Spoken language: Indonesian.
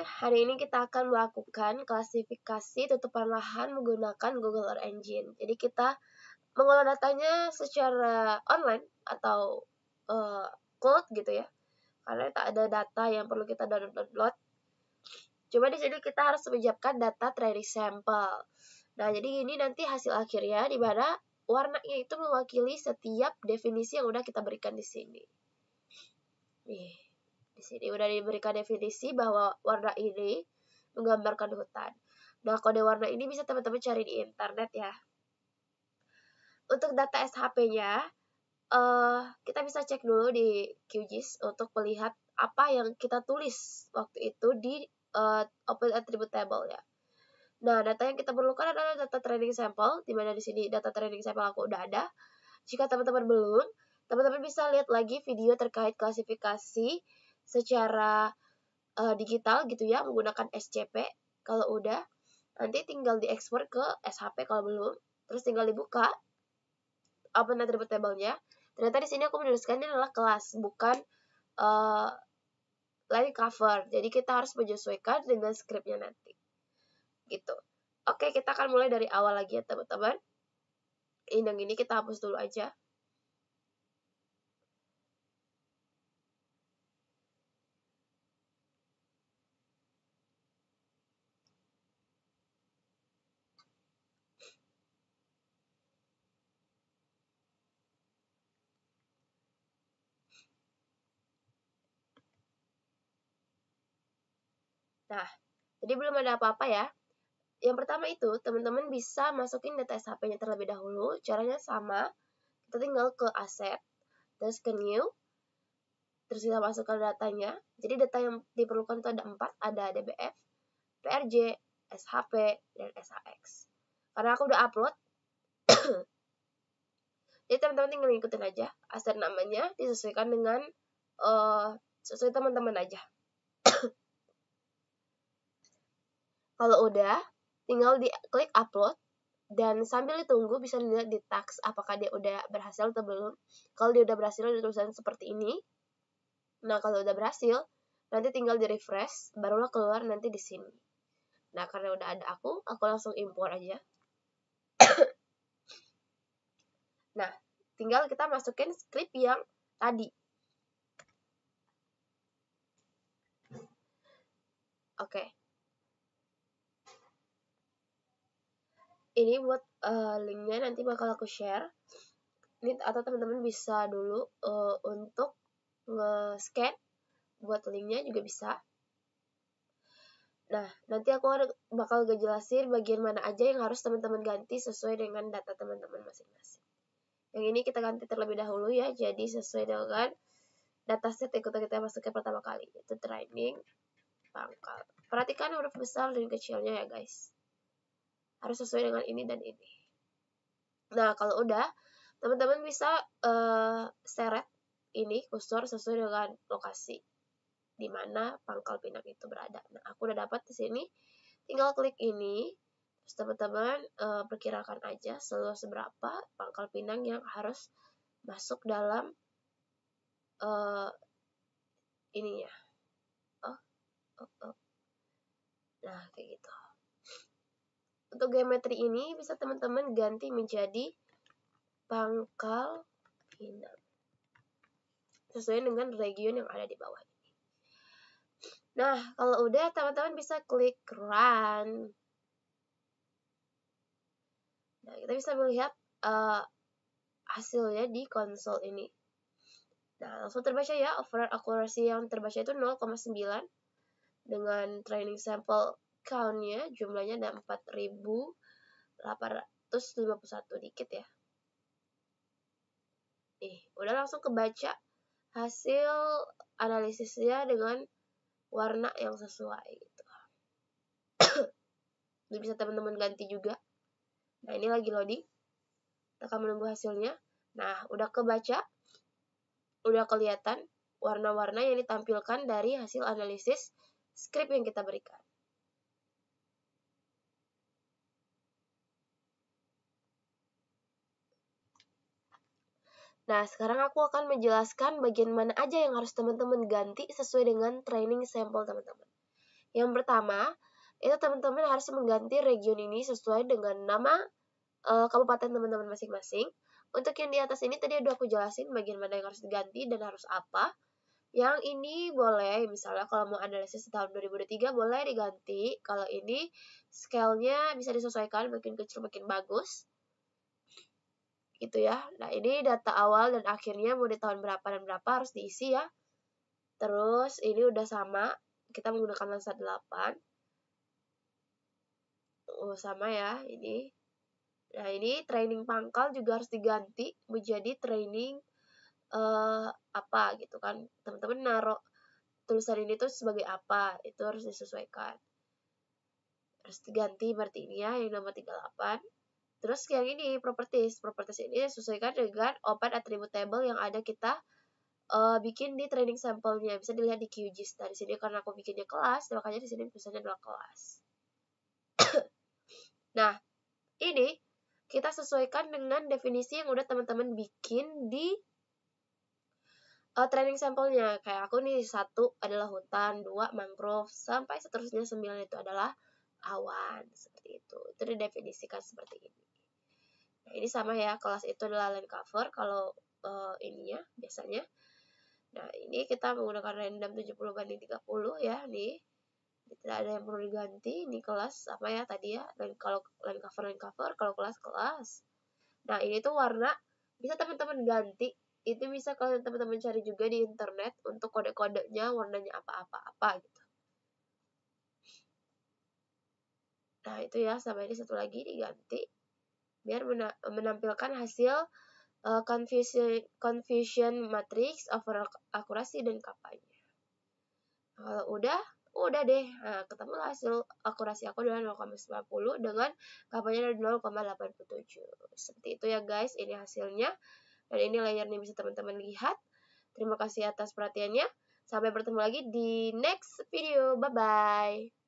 hari ini kita akan melakukan klasifikasi tutupan lahan menggunakan Google Earth Engine. Jadi kita mengolah datanya secara online atau cloud gitu ya. Karena tak ada data yang perlu kita download. Cuma di sini kita harus menyiapkan data training sample. Nah, jadi ini nanti hasil akhirnya di mana warnanya itu mewakili setiap definisi yang udah kita berikan di sini. Nih, di sini udah diberikan definisi bahwa warna ini menggambarkan hutan. Nah, kode warna ini bisa teman-teman cari di internet ya. Untuk data SHP-nya, kita bisa cek dulu di QGIS untuk melihat apa yang kita tulis waktu itu di Open Attribute Table ya. Nah, data yang kita perlukan adalah data training sample, di mana di sini data training sample aku udah ada. Jika teman-teman belum, teman-teman bisa lihat lagi video terkait klasifikasi secara digital gitu ya, menggunakan SCP. Kalau udah, nanti tinggal diekspor ke SHP kalau belum, terus tinggal dibuka Open Attribute Table-nya. Ternyata di sini aku menuliskan ini adalah kelas, bukan line cover. Jadi kita harus menyesuaikan dengan scriptnya nanti. Gitu. Oke, kita akan mulai dari awal lagi ya teman-teman. Yang ini kita hapus dulu aja. Nah, jadi belum ada apa-apa ya. Yang pertama itu, teman-teman bisa masukin data SHP-nya terlebih dahulu. Caranya sama. Kita tinggal ke Asset, terus ke New, terus kita masukkan datanya. Jadi data yang diperlukan itu ada 4, ada DBF, PRJ, SHP, dan SHX. Karena aku udah upload, jadi teman-teman tinggal ngikutin aja. Aset namanya disesuaikan dengan sesuai teman-teman aja. Kalau udah, tinggal diklik upload. Dan sambil ditunggu bisa dilihat di task apakah dia udah berhasil atau belum. Kalau dia udah berhasil, ada tulisan seperti ini. Nah, kalau udah berhasil, nanti tinggal di refresh, barulah keluar nanti di sini. Nah, karena udah ada aku langsung import aja. Nah, tinggal kita masukin script yang tadi. Oke. Ini buat linknya nanti bakal aku share. Ini atau teman-teman bisa dulu untuk nge-scan buat linknya juga bisa. Nah, nanti aku bakal ngejelasin bagian mana aja yang harus teman-teman ganti sesuai dengan data teman-teman masing-masing. Yang ini kita ganti terlebih dahulu ya, jadi sesuai dengan dataset yang kita masukkan pertama kali, yaitu training pangkal. Perhatikan huruf besar dan kecilnya ya guys. Harus sesuai dengan ini dan ini. Nah, kalau udah, teman-teman bisa seret ini kursor sesuai dengan lokasi di mana Pangkal Pinang itu berada. Nah, aku udah dapat di sini. Tinggal klik ini. Terus teman-teman perkirakan aja seluas berapa Pangkal Pinang yang harus masuk dalam ininya. Nah, kayak gitu. Untuk geometri ini bisa teman-teman ganti menjadi Pangkal Pinang. Sesuai dengan region yang ada di bawah ini. Nah, kalau udah teman-teman bisa klik run. Nah, kita bisa melihat hasilnya di konsol ini. Nah, langsung terbaca ya. Overall accuracy yang terbaca itu 0,9. Dengan training sample count-nya jumlahnya ada 4.851 dikit ya. Udah langsung kebaca hasil analisisnya dengan warna yang sesuai gitu. Ini bisa teman-teman ganti juga. Nah, ini lagi loading. Kita akan menunggu hasilnya. Nah, udah kebaca. Udah kelihatan warna-warna yang ditampilkan dari hasil analisis script yang kita berikan. Nah, sekarang aku akan menjelaskan bagian mana aja yang harus teman-teman ganti sesuai dengan training sampel teman-teman. Yang pertama, itu teman-teman harus mengganti region ini sesuai dengan nama kabupaten teman-teman masing-masing. Untuk yang di atas ini tadi udah aku jelasin bagian mana yang harus diganti dan harus apa. Yang ini boleh, misalnya kalau mau analisis tahun 2023 boleh diganti. Kalau ini scale-nya bisa disesuaikan, makin kecil makin bagus. Gitu ya. Nah, ini data awal dan akhirnya mau di tahun berapa dan berapa harus diisi ya. Terus ini udah sama, kita menggunakan lensa 8. Oh, sama ya ini. Nah, ini training pangkal juga harus diganti menjadi training apa gitu kan. Teman-teman naruh tulisan ini tuh sebagai apa, itu harus disesuaikan. Harus diganti berarti ini ya, yang nomor 38. Terus yang ini, properties. Properties ini disesuaikan dengan open attribute table yang ada kita bikin di training sampelnya. Bisa dilihat di QGIS. Nah, di sini karena aku bikinnya kelas, makanya di sini tulisannya adalah kelas. Nah, ini kita sesuaikan dengan definisi yang udah teman-teman bikin di training sampelnya. Kayak aku nih, 1 adalah hutan, 2 mangrove, sampai seterusnya 9 itu adalah awan. Seperti itu. Itu didefinisikan seperti ini. Nah, ini sama ya, kelas itu adalah land cover kalau ininya biasanya. Nah, ini kita menggunakan random 70/30 ya, nih. Tidak ada yang perlu diganti. Ini kelas apa ya tadi ya? Dan kalau land cover, kalau kelas. Nah, ini tuh warna bisa teman-teman ganti. Itu bisa kalau teman-teman cari juga di internet untuk kode-kodenya warnanya apa gitu. Nah, itu ya, sama ini satu lagi diganti biar menampilkan hasil confusion matrix, overall akurasi dan kapanya. Kalau udah deh. Nah, ketemu hasil akurasi aku dengan 0,90 dengan kapanya dari 0,87. Seperti itu ya guys, ini hasilnya. Dan ini layarnya bisa teman-teman lihat. Terima kasih atas perhatiannya. Sampai bertemu lagi di next video. Bye-bye.